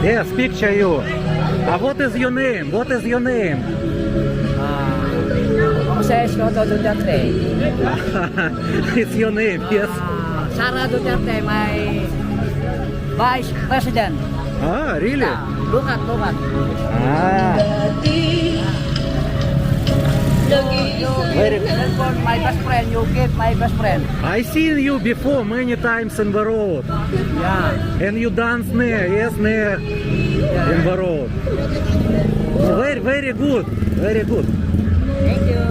Yes, picture you. What is your name? What is your name? Jose Soto Duterte. It's your name, yes. Sara Duterte, my vice president. Ah, really? Look at. Ah. Very That's for my best friend. You give my best friend. I seen you before many times in the road. Yeah. And you dance near, yes, near in the road. Very, very good. Very good. Thank you.